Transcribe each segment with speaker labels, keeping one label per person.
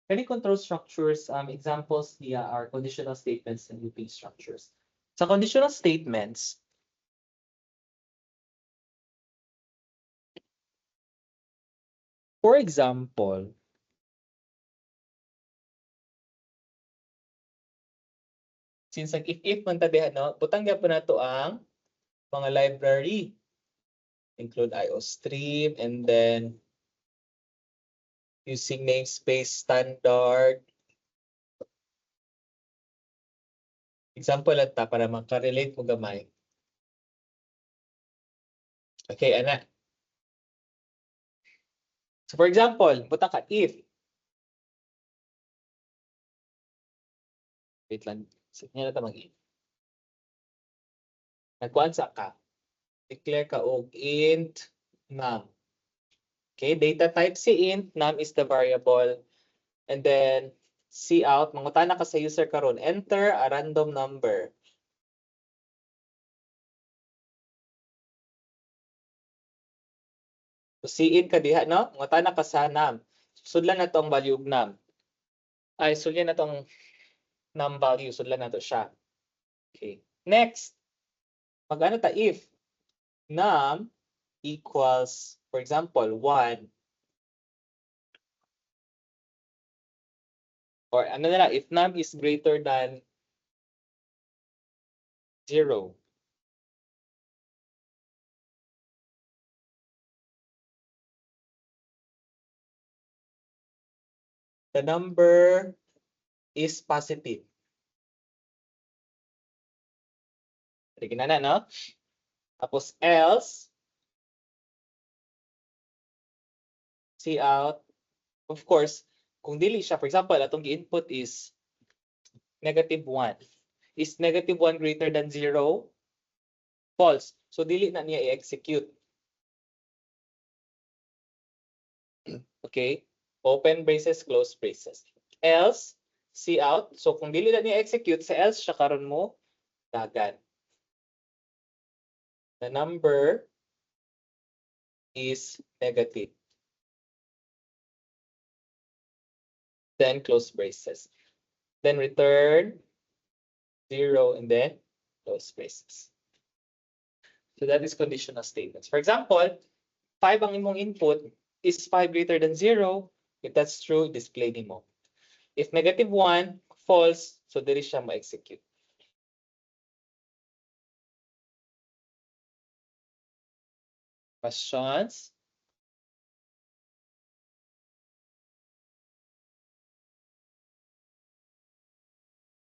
Speaker 1: Any control structures, examples here are conditional statements and looping structures. Sa conditional statements, for example, since nag-if man tabi no, butang gyapon nato ang mga library, include IOStream, and then using namespace standard. Example lang ta para makarelate mo gamay. Okay, ana. So for example, butang ka if. Wait lang. Sige na ta mag-if. Nagkuhan sa ka. Declare ka og int num. Okay, data type si int, num is the variable. And then cout, mangutana ka sa user karon, enter a random number. So in ka diha no, mangutana ka sa num. Sudlan na tong value of num. Ay, sudlan na tong num value, sudlan na to siya. Okay. Next, mag-ano ta if num equals, for example, 1. Or ano na lang, if num is greater than 0. The number is positive. Sige na, no? Tapos else, cout, of course, kung dili siya, for example, atong gi-input is -1. Is -1 greater than 0? False. So dili na niya i-execute. Okay? Open braces, close braces. Else, cout. So kung dili na niya execute, sa else siya karon mo dagan. The number is negative. Then close braces. Then return 0 and then close braces. So that is conditional statements. For example, 5 ang imong input, is 5 greater than 0? If that's true, display nimo. If -1, false, so dili siya ma-execute. Questions?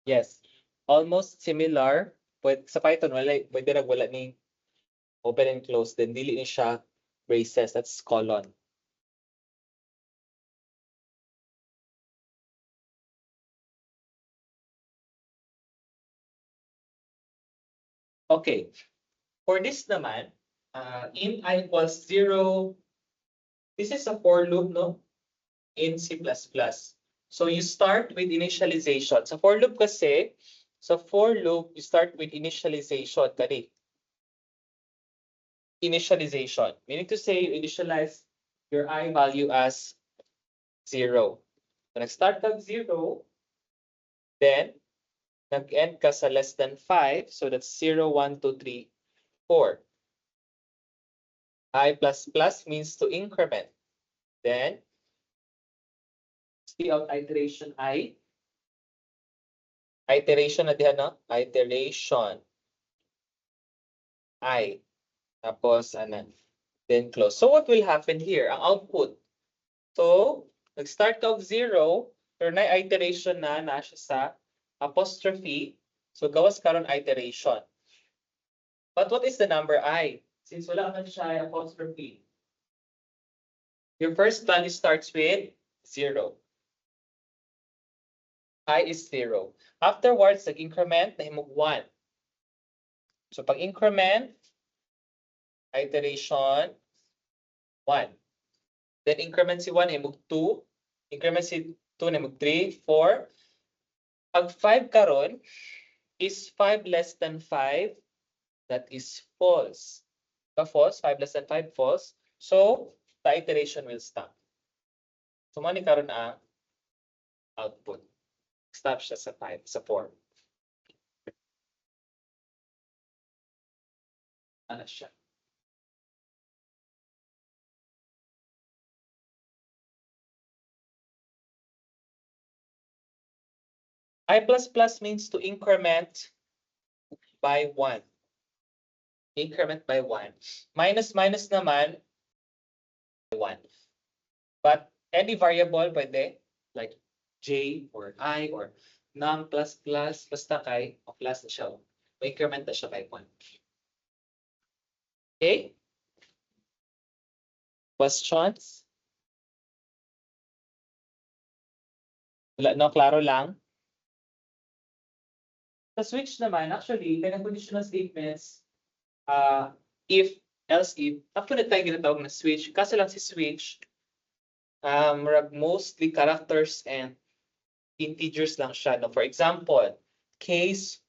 Speaker 1: Yes. Almost similar. But sa Python, pwede wala ning open and close. Then dili ni siya braces. That's colon. Okay. For this naman, int I equals 0. This is a for loop, no? In C++. So you start with initialization. Sa for loop kasi, sa for loop, you start with initialization. Kani. Initialization. Meaning to say, you initialize your I value as 0. So nag-start kag 0, then nag-end ka sa less than 5. So that's 0, 1, 2, 3, 4. I++ means to increment. Then, cout iteration I. Iteration na diyan, no? Iteration I. Tapos, ano? Then close. So what will happen here? Ang output. So, nag-start ka of 0, pero na iteration na siya sa apostrophe. So, gawas karon iteration. But what is the number I? Since wala man siya apostrophe. Your first value starts with 0. I is 0. Afterwards, nag-increment, nahimog 1. So, pag-increment, iteration 1. Then increment si 1, nahimog 2. Increment si 2, nahimog 3, 4. Pag 5 karon is 5 less than 5. That is false. False, 5 less than 5, false. So, the iteration will stop. So, mani karon ang output. Stop siya sa type, sa form. Ano siya? I++ means to increment by 1. Increment by 1. Minus naman, 1. But any variable pwede, like j or I or num++, basta kay, o plus na siya. May increment na siya by 1. Okay? Questions? Wala, no? Klaro lang? Sa switch naman, actually, kaya conditional statements, if, else if, after na tayo ginatawag na switch, kasi lang si switch, mostly characters and integers lang siya. No? For example, case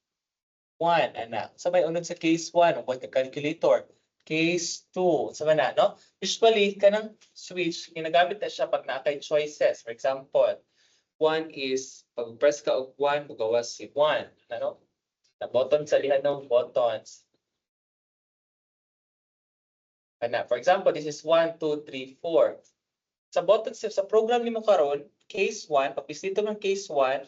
Speaker 1: 1, anak. Sabay unod sa case 1, ang calculator. Case 2, sabay na, no? Usually, kanang switch, ginagamit na siya pag nakay choices. For example, 1 is, pag press ka og 1, magawas si 1. Ano? Na button sa lihan ng buttons. Ana, for example, this is 1, 2, 3, 4. Sa buttons, sa program nimo karon, case 1, pag dito ng case 1,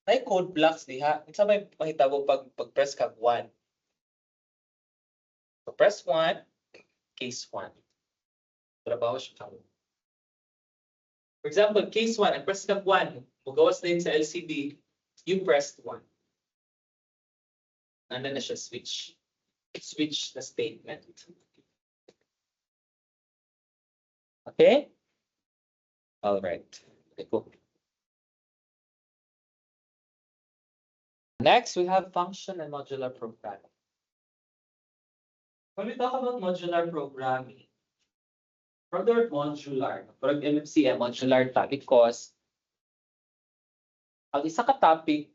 Speaker 1: may code blocks diha. Isa may mahitabo pag press ka 1. So press 1, case 1. Trabaho siya karon. For example, case 1, and press ka 1, magawas din sa LCD, you pressed 1. Ano na siya switch. Switch the statement. Okay? All right. Okay, cool. Next, we have function and modular programming. When we talk about modular programming, from the word modular, from MMCM, modular ta, because ang isa ka topic,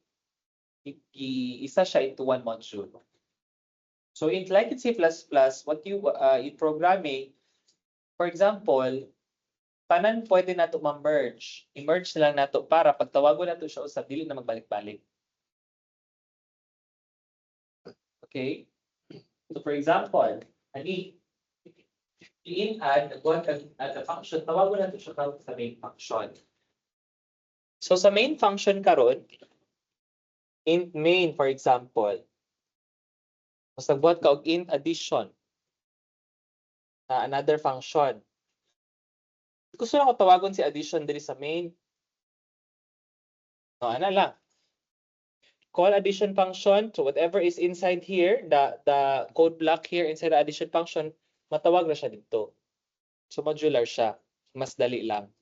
Speaker 1: isa siya into one module. So in like in C++, what you in programming, for example, tanan pwede nato ma-merge. I-merge na lang nato para pagtawagon nato siya usab dili na magbalik-balik. Okay? So for example, ani i-add at the function, tawagon nato siya sa main function. So sa main function karon, int main for example, mas nagbuhat ka og int addition na another function. Gusto na ko tawagon si addition diri sa main. No, ana lang. Call addition function. So whatever is inside here, the code block here inside the addition function, matawag na siya dito. So modular siya. Mas dali lang.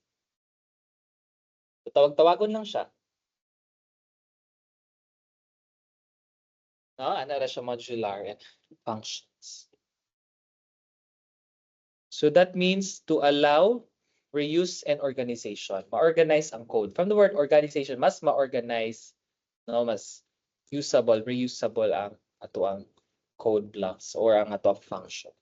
Speaker 1: So, tawag-tawagon lang siya. No, ana ra siya modular functions. So that means to allow reuse and organization. Ma-organize ang code. From the word organization, mas ma-organize, no, mas usable, reusable ang ato ang code blocks or ang ato ang function.